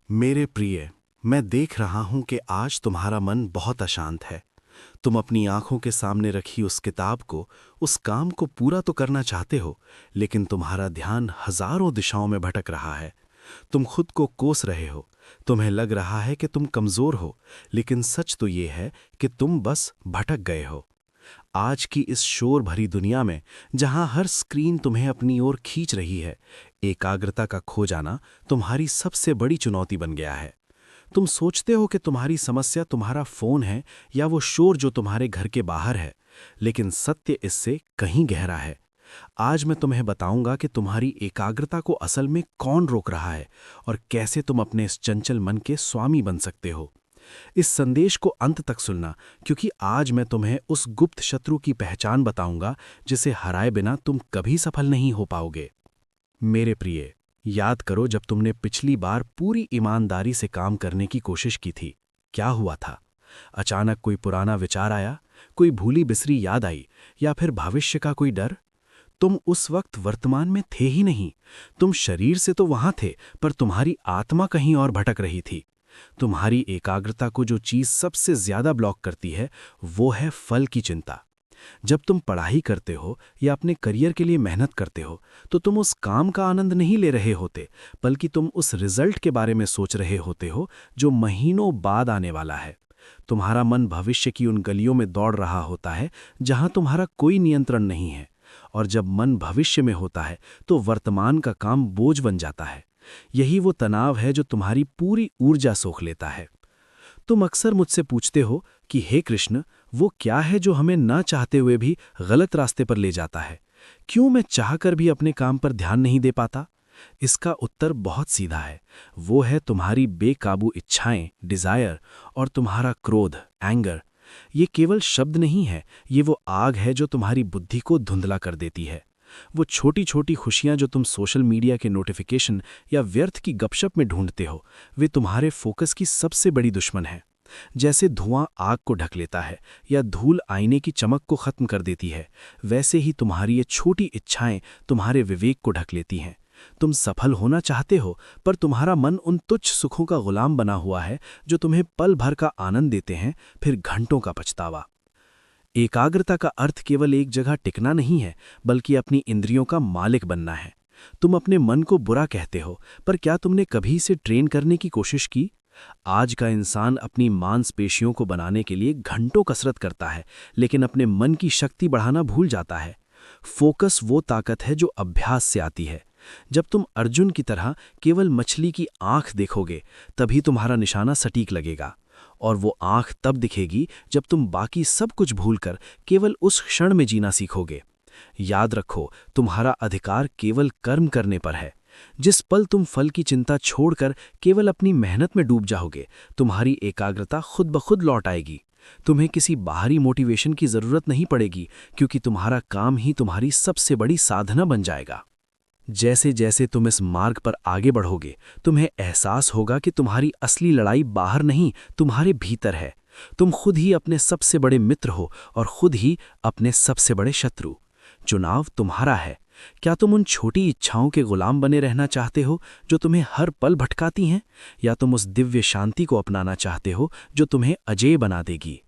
मेरे प्रिय, मैं देख रहा हूं कि आज तुम्हारा मन बहुत अशांत है। तुम अपनी आंखों के सामने रखी उस किताब को, उस काम को पूरा तो करना चाहते हो, लेकिन तुम्हारा ध्यान हजारों दिशाओं में भटक रहा है। तुम खुद को कोस रहे हो। तुम्हें लग रहा है कि तुम कमजोर हो, लेकिन सच तो ये है कि तुम बस भटक गए हो। आज की इस शोर भरी दुनिया में, जहां हर स्क्रीन तुम्हें अपनी ओर खींच रही है, एकाग्रता का खो जाना तुम्हारी सबसे बड़ी चुनौती बन गया है। तुम सोचते हो कि तुम्हारी समस्या तुम्हारा फोन है या वो शोर जो तुम्हारे घर के बाहर है, लेकिन सत्य इससे कहीं गहरा है। आज मैं तुम्हें बताऊंगा कि तुम्हारी एकाग्रता को असल में कौन रोक रहा है और कैसे तुम अपने इस चंचल मन के स्वामी बन सकते हो। इस संदेश को अंत तक सुनना, क्योंकि आज मैं तुम्हें उस गुप्त शत्रु की पहचान बताऊंगा जिसे हराए बिना तुम कभी सफल नहीं हो पाओगे। मेरे प्रिय, याद करो जब तुमने पिछली बार पूरी ईमानदारी से काम करने की कोशिश की थी, क्या हुआ था? अचानक कोई पुराना विचार आया, कोई भूली बिसरी याद आई, या फिर भविष्य का कोई डर? तुम उस वक्त वर्तमान में थे ही नहीं। तुम शरीर से तो वहां थे, पर तुम्हारी आत्मा कहीं और भटक रही थी। तुम्हारी एकाग्रता को जो चीज सबसे ज्यादा ब्लॉक करती है, वो है फल की चिंता। जब तुम पढ़ाई करते हो या अपने करियर के लिए मेहनत करते हो, तो तुम उस काम का आनंद नहीं ले रहे होते, बल्कि तुम उस रिजल्ट के बारे में सोच रहे होते हो जो महीनों बाद आने वाला है। तुम्हारा मन भविष्य की उन गलियों में दौड़ रहा होता है जहां तुम्हारा कोई नियंत्रण नहीं है। और जब मन भविष्य में होता है, तो वर्तमान का काम बोझ बन जाता है। यही वो तनाव है जो तुम्हारी पूरी ऊर्जा सोख लेता है। तुम अक्सर मुझसे पूछते हो कि हे कृष्ण, वो क्या है जो हमें ना चाहते हुए भी गलत रास्ते पर ले जाता है? क्यों मैं चाहकर भी अपने काम पर ध्यान नहीं दे पाता? इसका उत्तर बहुत सीधा है। वो है तुम्हारी बेकाबू इच्छाएं, डिजायर, और तुम्हारा क्रोध, एंगर। ये केवल शब्द नहीं है, ये वो आग है जो तुम्हारी बुद्धि को धुंधला कर देती है। वो छोटी छोटी खुशियां जो तुम सोशल मीडिया के नोटिफिकेशन या व्यर्थ की गपशप में ढूंढते हो, वे तुम्हारे फोकस की सबसे बड़ी दुश्मन है। जैसे धुआं आग को ढक लेता है या धूल आईने की चमक को खत्म कर देती है, वैसे ही तुम्हारी ये छोटी इच्छाएं तुम्हारे विवेक को ढक लेती हैं। तुम सफल होना चाहते हो, पर तुम्हारा मन उन तुच्छ सुखों का गुलाम बना हुआ है जो तुम्हें पल भर का आनंद देते हैं, फिर घंटों का पछतावा। एकाग्रता का अर्थ केवल एक जगह टिकना नहीं है, बल्कि अपनी इंद्रियों का मालिक बनना है। तुम अपने मन को बुरा कहते हो, पर क्या तुमने कभी इसे ट्रेन करने की कोशिश की? आज का इंसान अपनी मांसपेशियों को बनाने के लिए घंटों कसरत करता है, लेकिन अपने मन की शक्ति बढ़ाना भूल जाता है। फोकस वो ताकत है जो अभ्यास से आती है। जब तुम अर्जुन की तरह केवल मछली की आंख देखोगे, तभी तुम्हारा निशाना सटीक लगेगा। और वो आंख तब दिखेगी जब तुम बाकी सब कुछ भूलकर केवल उस क्षण में जीना सीखोगे। याद रखो, तुम्हारा अधिकार केवल कर्म करने पर है। जिस पल तुम फल की चिंता छोड़कर केवल अपनी मेहनत में डूब जाओगे, तुम्हारी एकाग्रता खुद ब खुद लौट आएगी। तुम्हें किसी बाहरी मोटिवेशन की जरूरत नहीं पड़ेगी, क्योंकि तुम्हारा काम ही तुम्हारी सबसे बड़ी साधना बन जाएगा। जैसे जैसे तुम इस मार्ग पर आगे बढ़ोगे, तुम्हें एहसास होगा कि तुम्हारी असली लड़ाई बाहर नहीं, तुम्हारे भीतर है। तुम खुद ही अपने सबसे बड़े मित्र हो और खुद ही अपने सबसे बड़े शत्रु। चुनाव तुम्हारा है। क्या तुम उन छोटी इच्छाओं के गुलाम बने रहना चाहते हो जो तुम्हें हर पल भटकाती हैं, या तुम उस दिव्य शांति को अपनाना चाहते हो जो तुम्हें अजेय बना देगी?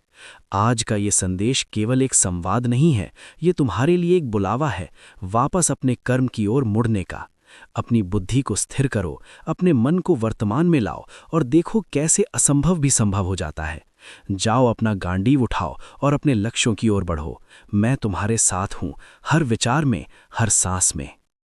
आज का ये संदेश केवल एक संवाद नहीं है, ये तुम्हारे लिए एक बुलावा है, वापस अपने कर्म की ओर मुड़ने का। अपनी बुद्धि को स्थिर करो, अपने मन को वर्तमान में लाओ, और देखो कैसे असंभव भी संभव हो जाता है। जाओ, अपना गांडीव उठाओ और अपने लक्ष्यों की ओर बढ़ो। मैं तुम्हारे साथ हूँ, हर विचार में, हर सांस में।